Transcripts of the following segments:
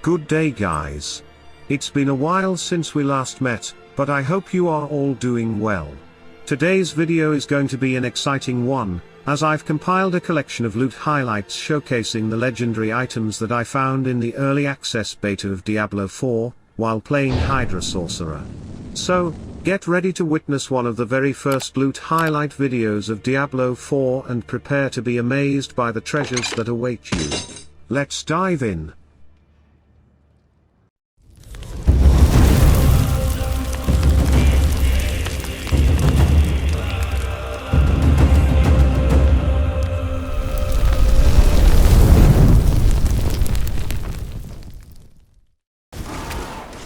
Good day guys. It's been a while since we last met, but I hope you are all doing well. Today's video is going to be an exciting one, as I've compiled a collection of loot highlights showcasing the legendary items that I found in the early access beta of Diablo 4, while playing Hydra Sorcerer. So, get ready to witness one of the very first loot highlight videos of Diablo 4 and prepare to be amazed by the treasures that await you. Let's dive in.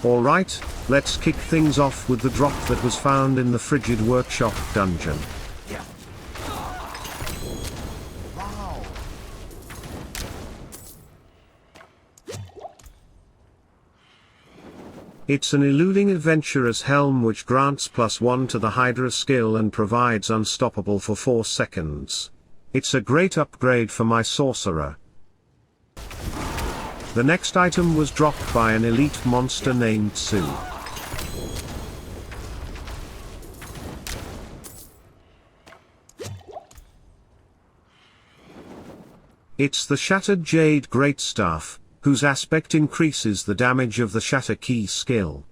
Alright, let's kick things off with the drop that was found in the Frigid Workshop dungeon. It's an eluding adventurer's helm which grants +1 to the Hydra skill and provides unstoppable for 4 seconds. It's a great upgrade for my sorcerer. The next item was dropped by an elite monster named Sue. It's the Shattered Jade Greatstaff, whose aspect increases the damage of the Shatter Key skill.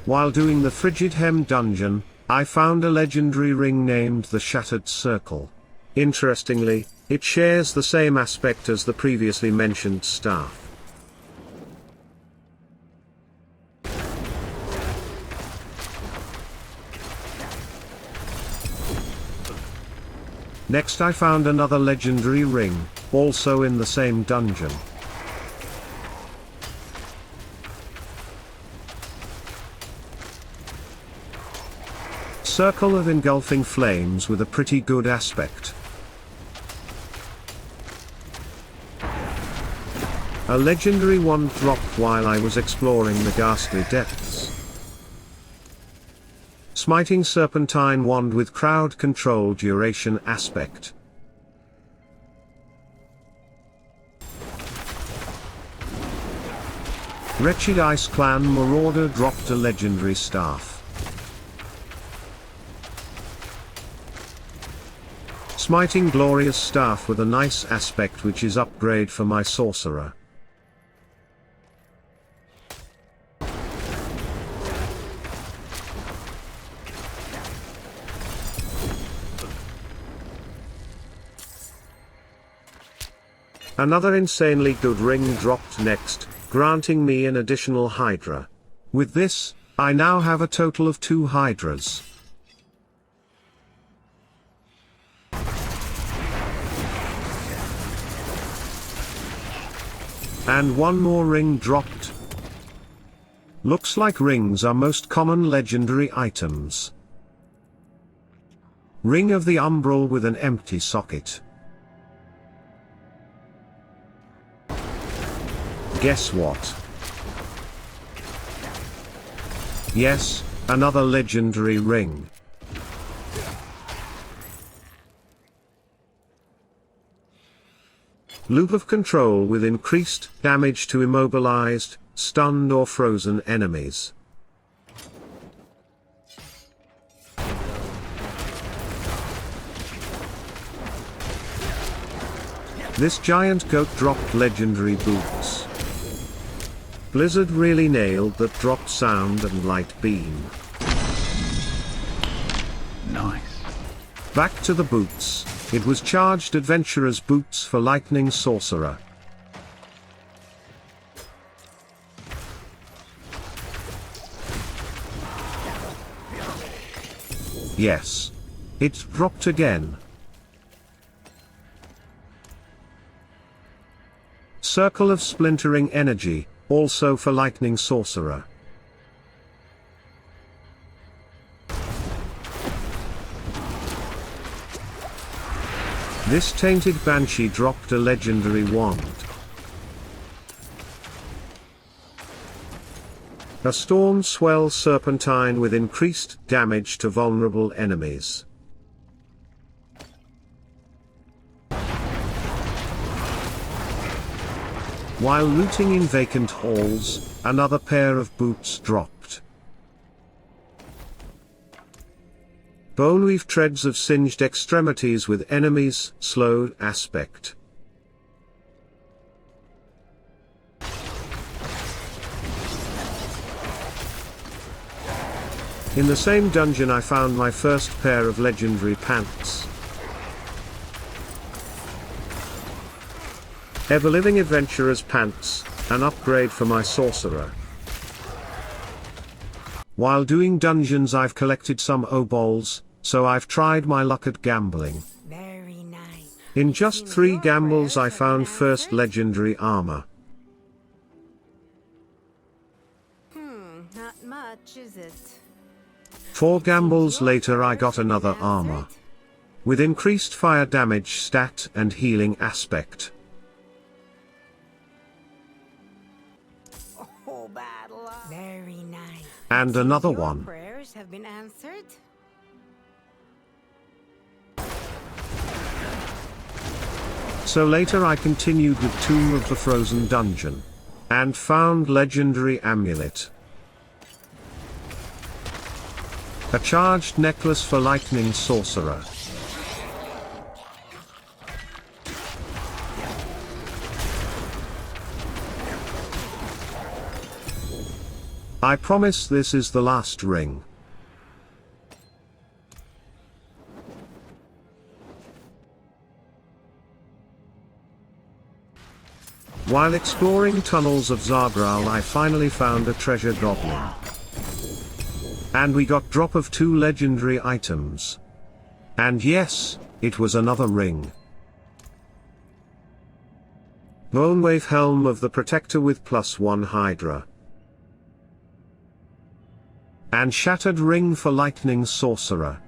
While doing the Frigid Hem dungeon, I found a legendary ring named the Shattered Circle. Interestingly, it shares the same aspect as the previously mentioned staff. Next I found another legendary ring, also in the same dungeon. Circle of engulfing flames with a pretty good aspect. A legendary one dropped while I was exploring the ghastly depths. Smiting Serpentine wand with crowd control duration aspect. Wretched Ice Clan Marauder dropped a legendary staff. Smiting Glorious Staff with a nice aspect which is upgrade for my sorcerer. Another insanely good ring dropped next, granting me an additional Hydra. With this, I now have a total of 2 Hydras. And one more ring dropped. Looks like rings are most common legendary items. Ring of the Umbral with an empty socket. Guess what? Yes, another legendary ring. Loop of Control with increased damage to immobilized, stunned or frozen enemies. This giant goat dropped legendary boots. Blizzard really nailed that drop sound and light beam. Nice. Back to the boots. It was charged adventurer's boots for lightning sorcerer. Yes. It dropped again. Circle of splintering energy, also for lightning sorcerer. This tainted banshee dropped a legendary wand. A storm swell serpentine with increased damage to vulnerable enemies. While looting in vacant halls, another pair of boots dropped. Boneweave treads of singed extremities with enemies, slowed aspect. In the same dungeon I found my first pair of legendary pants. Ever-living adventurer's pants, an upgrade for my sorcerer. While doing dungeons I've collected some obols, so I've tried my luck at gambling. Very nice. In just 3 gambles I found first legendary armor. Not much, is it? 4 gambles later I got another armor. With increased fire damage stat and healing aspect. Oh, bad luck. Very nice. And another Your one. prayers have been answered. So later I continued with Tomb of the Frozen Dungeon. And found legendary amulet. A charged necklace for lightning sorcerer. I promise this is the last ring. While exploring tunnels of Zagral I finally found a treasure goblin. And we got drop of 2 legendary items. And yes, it was another ring. Bonewave Helm of the Protector with +1 Hydra. And Shattered Ring for Lightning Sorcerer.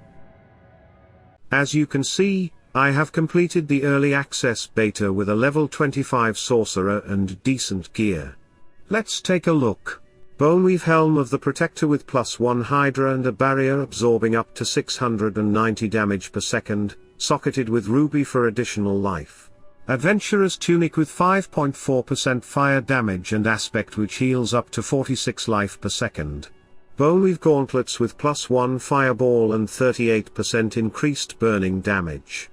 As you can see, I have completed the early access beta with a level 25 sorcerer and decent gear. Let's take a look. Boneweave Helm of the Protector with +1 Hydra and a barrier absorbing up to 690 damage per second, socketed with ruby for additional life. Adventurer's Tunic with 5.4% fire damage and aspect which heals up to 46 life per second. Boneweave Gauntlets with +1 fireball and 38% increased burning damage.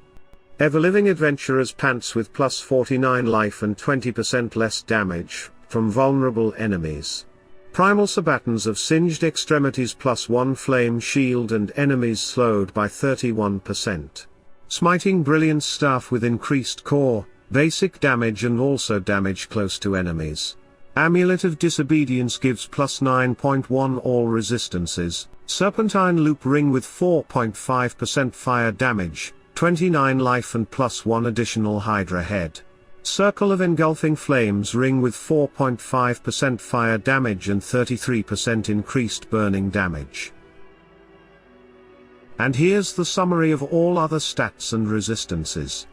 Ever-living Adventurer's Pants with +49 life and 20% less damage, from vulnerable enemies. Primal Sabatons of Singed Extremities +1 Flame Shield and enemies slowed by 31%. Smiting Brilliance Staff with increased core, basic damage and also damage close to enemies. Amulet of Disobedience gives +9.1 all resistances. Serpentine Loop Ring with 4.5% fire damage, 29 life and +1 additional Hydra head. Circle of Engulfing Flames Ring with 4.5% fire damage and 33% increased burning damage. And here's the summary of all other stats and resistances.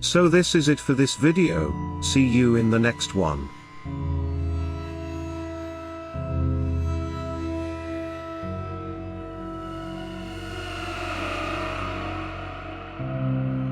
So this is it for this video, see you in the next one.